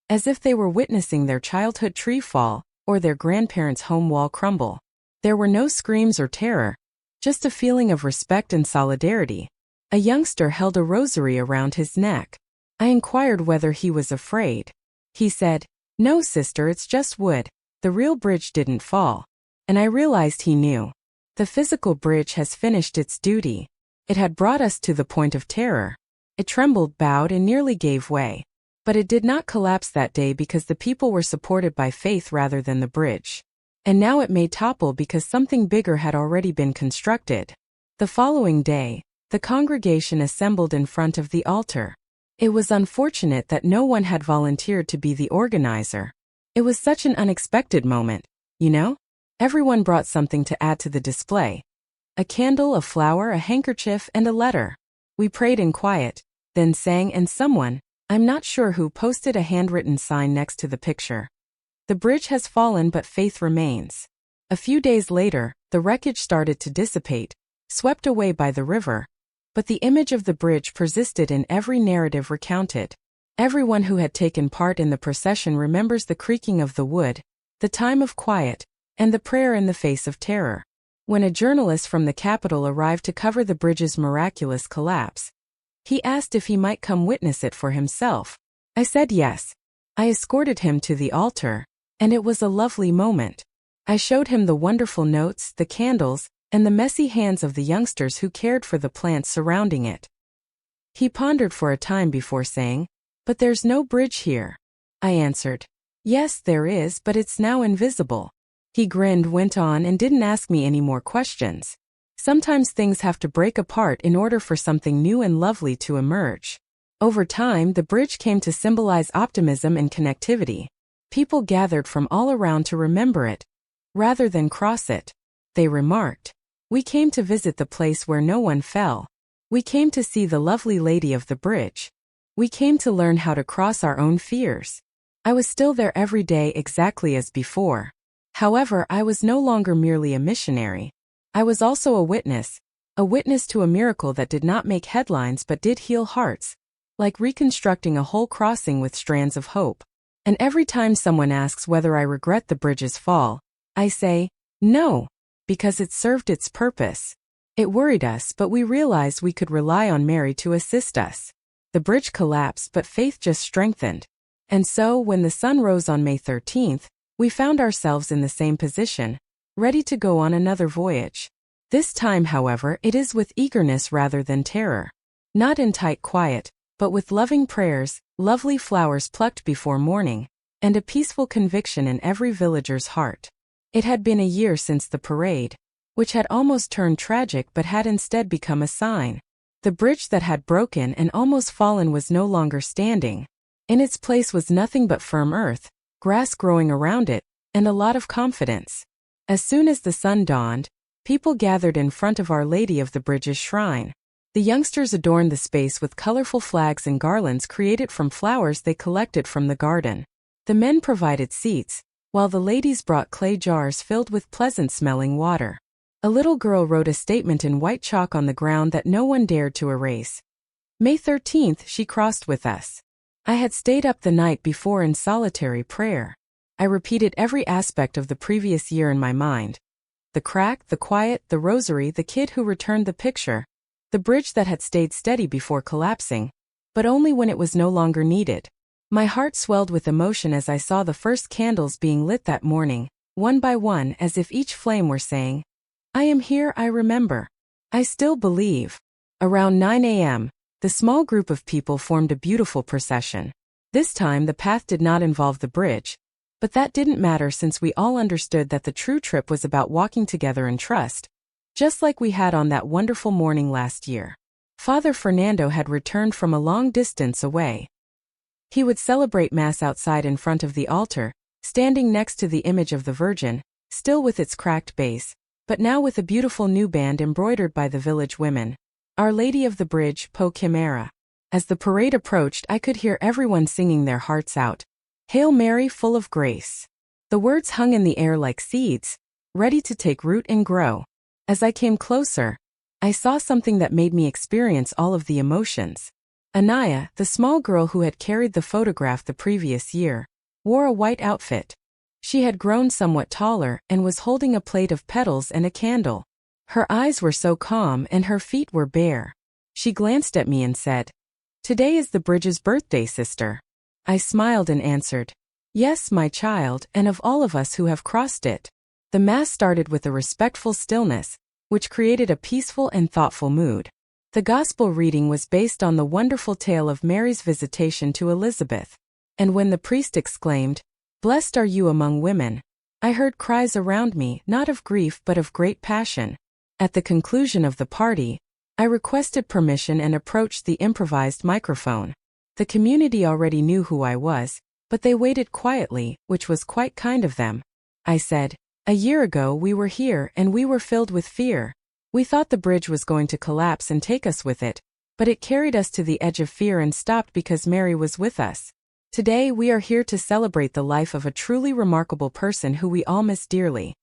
as if they were witnessing their childhood tree fall or their grandparents' home wall crumble. There were no screams or terror, just a feeling of respect and solidarity. A youngster held a rosary around his neck. I inquired whether he was afraid. He said, "No, sister, it's just wood. The real bridge didn't fall." And I realized he knew. The physical bridge has finished its duty. It had brought us to the point of terror. It trembled, bowed, and nearly gave way. But it did not collapse that day because the people were supported by faith rather than the bridge. And now it may topple because something bigger had already been constructed. The following day, the congregation assembled in front of the altar. It was unfortunate that no one had volunteered to be the organizer. It was such an unexpected moment, you know? Everyone brought something to add to the display. A candle, a flower, a handkerchief, and a letter. We prayed in quiet, then sang, and someone, I'm not sure who, posted a handwritten sign next to the picture. The bridge has fallen, but faith remains. A few days later, the wreckage started to dissipate, swept away by the river. But the image of the bridge persisted in every narrative recounted. Everyone who had taken part in the procession remembers the creaking of the wood, the time of quiet, and the prayer in the face of terror. When a journalist from the capital arrived to cover the bridge's miraculous collapse, he asked if he might come witness it for himself. I said yes. I escorted him to the altar, and it was a lovely moment. I showed him the wonderful notes, the candles, and the messy hands of the youngsters who cared for the plants surrounding it. He pondered for a time before saying, "But there's no bridge here." I answered, "Yes, there is, but it's now invisible." He grinned, went on, and didn't ask me any more questions. Sometimes things have to break apart in order for something new and lovely to emerge. Over time, the bridge came to symbolize optimism and connectivity. People gathered from all around to remember it, rather than cross it. They remarked, "We came to visit the place where no one fell. We came to see the lovely lady of the bridge. We came to learn how to cross our own fears." I was still there every day exactly as before. However, I was no longer merely a missionary. I was also a witness to a miracle that did not make headlines but did heal hearts, like reconstructing a whole crossing with strands of hope. And every time someone asks whether I regret the bridge's fall, I say, no, because it served its purpose. It worried us, but we realized we could rely on Mary to assist us. The bridge collapsed, but faith just strengthened. And so, when the sun rose on May 13th, we found ourselves in the same position, ready to go on another voyage. This time, however, it is with eagerness rather than terror. Not in tight quiet, but with loving prayers, lovely flowers plucked before morning, and a peaceful conviction in every villager's heart. It had been a year since the parade, which had almost turned tragic but had instead become a sign. The bridge that had broken and almost fallen was no longer standing. In its place was nothing but firm earth, grass growing around it, and a lot of confidence. As soon as the sun dawned, people gathered in front of Our Lady of the Bridge's shrine. The youngsters adorned the space with colorful flags and garlands created from flowers they collected from the garden. The men provided seats, while the ladies brought clay jars filled with pleasant-smelling water. A little girl wrote a statement in white chalk on the ground that no one dared to erase. May 13th, she crossed with us. I had stayed up the night before in solitary prayer. I repeated every aspect of the previous year in my mind. The crack, the quiet, the rosary, the kid who returned the picture, the bridge that had stayed steady before collapsing, but only when it was no longer needed. My heart swelled with emotion as I saw the first candles being lit that morning, one by one, as if each flame were saying, "I am here, I remember. I still believe." Around 9 a.m., the small group of people formed a beautiful procession. This time the path did not involve the bridge, but that didn't matter since we all understood that the true trip was about walking together in trust, just like we had on that wonderful morning last year. Father Fernando had returned from a long distance away. He would celebrate Mass outside in front of the altar, standing next to the image of the Virgin, still with its cracked base, but now with a beautiful new band embroidered by the village women. Our Lady of the Bridge, Po Chimera. As the parade approached, I could hear everyone singing their hearts out. Hail Mary, full of grace. The words hung in the air like seeds, ready to take root and grow. As I came closer, I saw something that made me experience all of the emotions. Anaya, the small girl who had carried the photograph the previous year, wore a white outfit. She had grown somewhat taller and was holding a plate of petals and a candle. Her eyes were so calm and her feet were bare. She glanced at me and said, "Today is the bridge's birthday, sister." I smiled and answered, "Yes, my child, and of all of us who have crossed it." The Mass started with a respectful stillness, which created a peaceful and thoughtful mood. The Gospel reading was based on the wonderful tale of Mary's visitation to Elizabeth. And when the priest exclaimed, "Blessed are you among women," I heard cries around me, not of grief but of great passion. At the conclusion of the party, I requested permission and approached the improvised microphone. The community already knew who I was, but they waited quietly, which was quite kind of them. I said, "A year ago we were here and we were filled with fear. We thought the bridge was going to collapse and take us with it, but it carried us to the edge of fear and stopped because Mary was with us. Today we are here to celebrate the life of a truly remarkable person who we all miss dearly.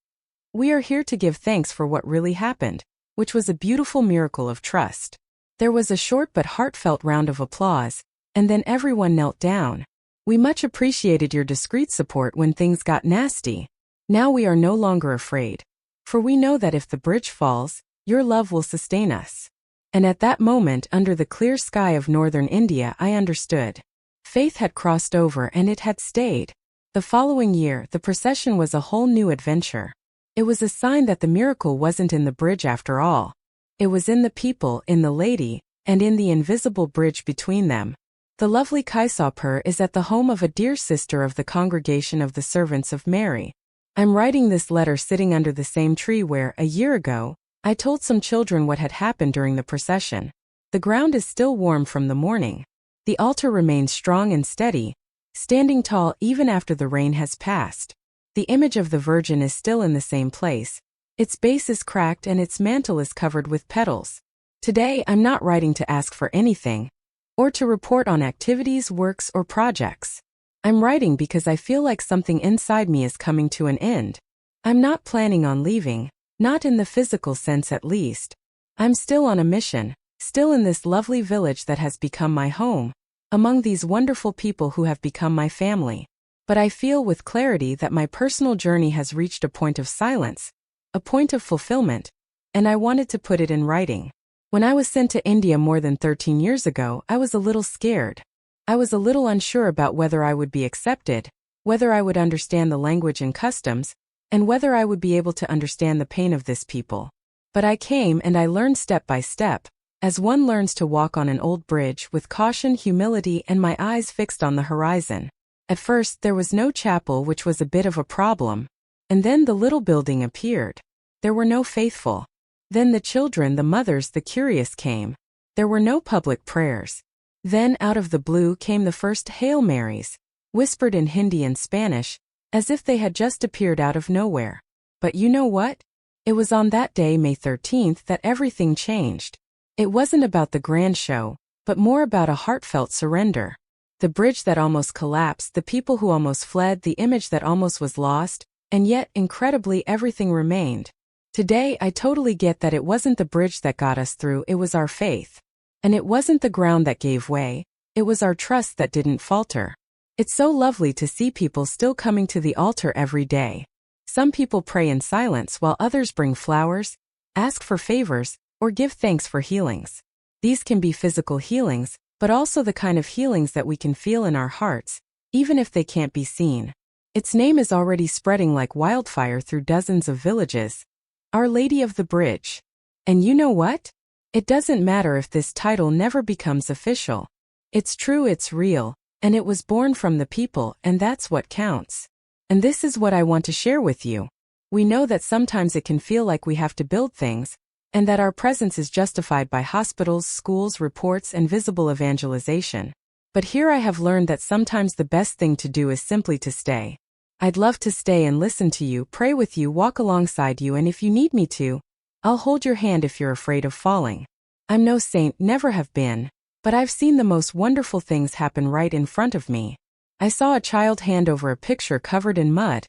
We are here to give thanks for what really happened, which was a beautiful miracle of trust." There was a short but heartfelt round of applause, and then everyone knelt down. "We much appreciated your discreet support when things got nasty. Now we are no longer afraid. For we know that if the bridge falls, your love will sustain us." And at that moment, under the clear sky of northern India, I understood. Faith had crossed over and it had stayed. The following year, the procession was a whole new adventure. It was a sign that the miracle wasn't in the bridge after all. It was in the people, in the lady, and in the invisible bridge between them. The lovely Kaisapur is at the home of a dear sister of the Congregation of the Servants of Mary. I'm writing this letter sitting under the same tree where, a year ago, I told some children what had happened during the procession. The ground is still warm from the morning. The altar remains strong and steady, standing tall even after the rain has passed. The image of the Virgin is still in the same place. Its base is cracked and its mantle is covered with petals. Today I'm not writing to ask for anything, or to report on activities, works, or projects. I'm writing because I feel like something inside me is coming to an end. I'm not planning on leaving, not in the physical sense at least. I'm still on a mission, still in this lovely village that has become my home, among these wonderful people who have become my family. But I feel with clarity that my personal journey has reached a point of silence, a point of fulfillment, and I wanted to put it in writing. When I was sent to India more than 13 years ago, I was a little scared. I was a little unsure about whether I would be accepted, whether I would understand the language and customs, and whether I would be able to understand the pain of this people. But I came and I learned step by step, as one learns to walk on an old bridge with caution, humility, and my eyes fixed on the horizon. At first there was no chapel, which was a bit of a problem. And then the little building appeared. There were no faithful. Then the children, the mothers, the curious came. There were no public prayers. Then out of the blue came the first Hail Marys, whispered in Hindi and Spanish, as if they had just appeared out of nowhere. But you know what? It was on that day, May 13th, that everything changed. It wasn't about the grand show, but more about a heartfelt surrender. The bridge that almost collapsed, the people who almost fled, the image that almost was lost, and yet, incredibly, everything remained. Today, I totally get that it wasn't the bridge that got us through, it was our faith. And it wasn't the ground that gave way, it was our trust that didn't falter. It's so lovely to see people still coming to the altar every day. Some people pray in silence while others bring flowers, ask for favors, or give thanks for healings. These can be physical healings, but also the kind of healings that we can feel in our hearts, even if they can't be seen. Its name is already spreading like wildfire through dozens of villages. Our Lady of the Bridge. And you know what? It doesn't matter if this title never becomes official. It's true, it's real, and it was born from the people, and that's what counts. And this is what I want to share with you. We know that sometimes it can feel like we have to build things, and that our presence is justified by hospitals, schools, reports, and visible evangelization. But here I have learned that sometimes the best thing to do is simply to stay. I'd love to stay and listen to you, pray with you, walk alongside you, and if you need me to, I'll hold your hand if you're afraid of falling. I'm no saint, never have been, but I've seen the most wonderful things happen right in front of me. I saw a child hand over a picture covered in mud,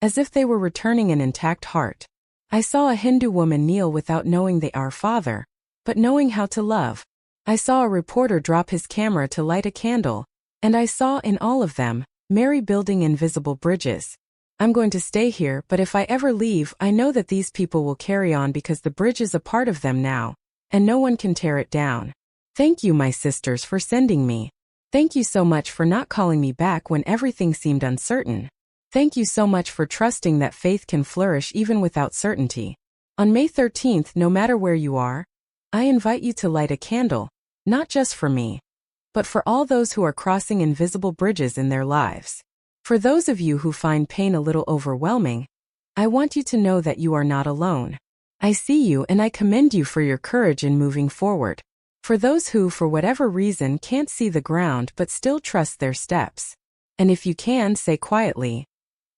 as if they were returning an intact heart. I saw a Hindu woman kneel without knowing the Our Father, but knowing how to love. I saw a reporter drop his camera to light a candle, and I saw in all of them, Mary building invisible bridges. I'm going to stay here, but if I ever leave, I know that these people will carry on because the bridge is a part of them now, and no one can tear it down. Thank you, my sisters, for sending me. Thank you so much for not calling me back when everything seemed uncertain. Thank you so much for trusting that faith can flourish even without certainty. On May 13th, no matter where you are, I invite you to light a candle, not just for me, but for all those who are crossing invisible bridges in their lives. For those of you who find pain a little overwhelming, I want you to know that you are not alone. I see you and I commend you for your courage in moving forward. For those who, for whatever reason, can't see the ground but still trust their steps. And if you can, say quietly,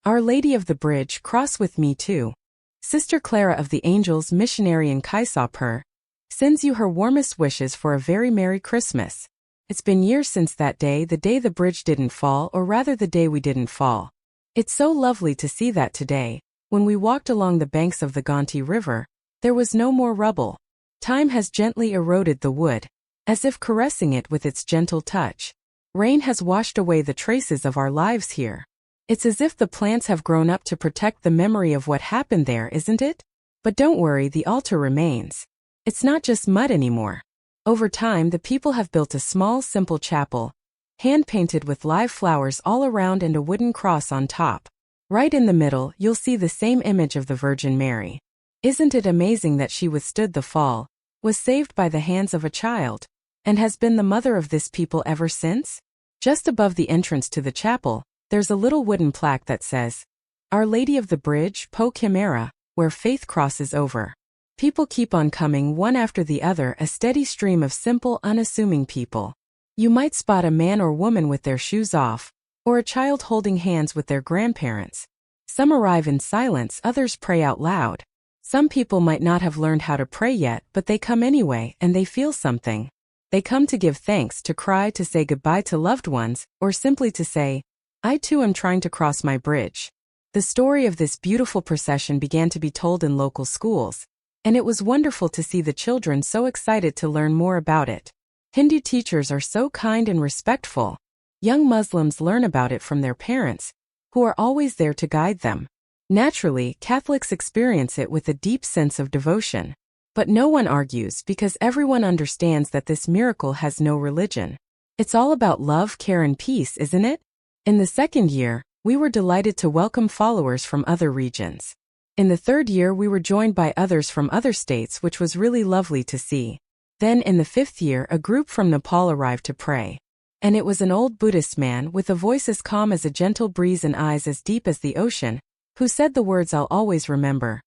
Our Lady of the Bridge, cross with me too. Sister Clara of the Angels, missionary in Kaisapur, sends you her warmest wishes for a very Merry Christmas. It's been years since that day, the day the bridge didn't fall, or rather the day we didn't fall. It's so lovely to see that today, when we walked along the banks of the Gonti River, there was no more rubble. Time has gently eroded the wood, as if caressing it with its gentle touch. Rain has washed away the traces of our lives here. It's as if the plants have grown up to protect the memory of what happened there, isn't it? But don't worry, the altar remains. It's not just mud anymore. Over time, the people have built a small, simple chapel, hand-painted with live flowers all around and a wooden cross on top. Right in the middle, you'll see the same image of the Virgin Mary. Isn't it amazing that she withstood the fall, was saved by the hands of a child, and has been the mother of this people ever since? Just above the entrance to the chapel, there's a little wooden plaque that says, Our Lady of the Bridge, Po Chimera, where faith crosses over. People keep on coming one after the other, a steady stream of simple, unassuming people. You might spot a man or woman with their shoes off, or a child holding hands with their grandparents. Some arrive in silence, others pray out loud. Some people might not have learned how to pray yet, but they come anyway, and they feel something. They come to give thanks, to cry, to say goodbye to loved ones, or simply to say, I too am trying to cross my bridge. The story of this beautiful procession began to be told in local schools, and it was wonderful to see the children so excited to learn more about it. Hindu teachers are so kind and respectful. Young Muslims learn about it from their parents, who are always there to guide them. Naturally, Catholics experience it with a deep sense of devotion. But no one argues because everyone understands that this miracle has no religion. It's all about love, care, and peace, isn't it? In the second year, we were delighted to welcome followers from other regions. In the third year, we were joined by others from other states, which was really lovely to see. Then in the fifth year, a group from Nepal arrived to pray. And it was an old Buddhist man with a voice as calm as a gentle breeze and eyes as deep as the ocean, who said the words I'll always remember.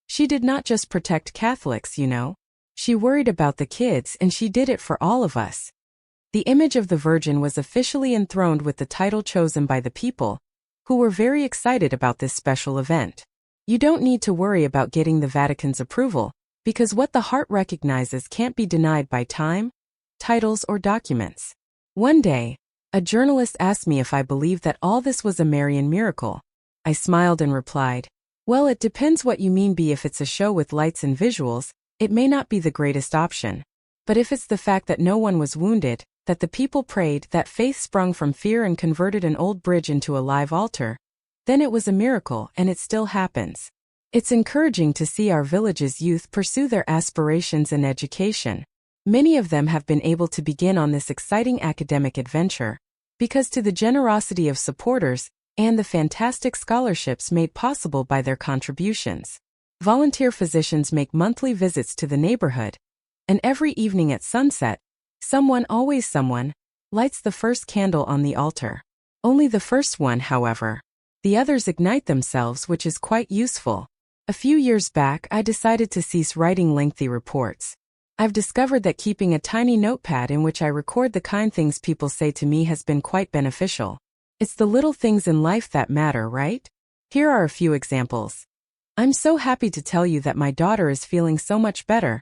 She did not just protect Catholics, you know. She worried about the kids, and she did it for all of us. The image of the Virgin was officially enthroned with the title chosen by the people, who were very excited about this special event. You don't need to worry about getting the Vatican's approval, because what the heart recognizes can't be denied by time, titles, or documents. One day, a journalist asked me if I believed that all this was a Marian miracle. I smiled and replied, "Well, it depends what you mean by if it's a show with lights and visuals, it may not be the greatest option. But if it's the fact that no one was wounded, that the people prayed, that faith sprung from fear and converted an old bridge into a live altar, then it was a miracle, and it still happens." It's encouraging to see our village's youth pursue their aspirations in education. Many of them have been able to begin on this exciting academic adventure, because to the generosity of supporters and the fantastic scholarships made possible by their contributions. Volunteer physicians make monthly visits to the neighborhood, and every evening at sunset, someone, always someone, lights the first candle on the altar. Only the first one, however. The others ignite themselves, which is quite useful. A few years back, I decided to cease writing lengthy reports. I've discovered that keeping a tiny notepad in which I record the kind things people say to me has been quite beneficial. It's the little things in life that matter, right? Here are a few examples. I'm so happy to tell you that my daughter is feeling so much better.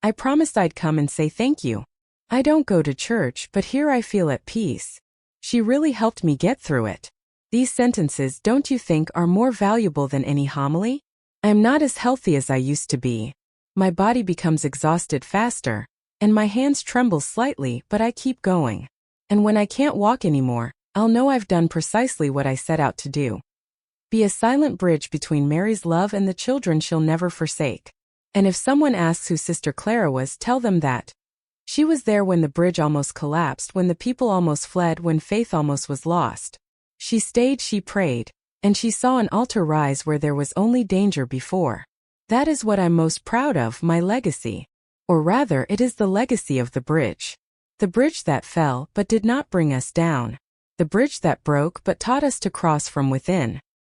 I promised I'd come and say thank you. I don't go to church, but here I feel at peace. She really helped me get through it. These sentences, don't you think, are more valuable than any homily? I am not as healthy as I used to be. My body becomes exhausted faster, and my hands tremble slightly, but I keep going. And when I can't walk anymore, I'll know I've done precisely what I set out to do. Be a silent bridge between Mary's love and the children she'll never forsake. And if someone asks who Sister Clara was, tell them that she was there when the bridge almost collapsed, when the people almost fled, when faith almost was lost. She stayed, she prayed, and she saw an altar rise where there was only danger before. That is what I'm most proud of, my legacy. Or rather, it is the legacy of the bridge. The bridge that fell but did not bring us down. The bridge that broke but taught us to cross from within.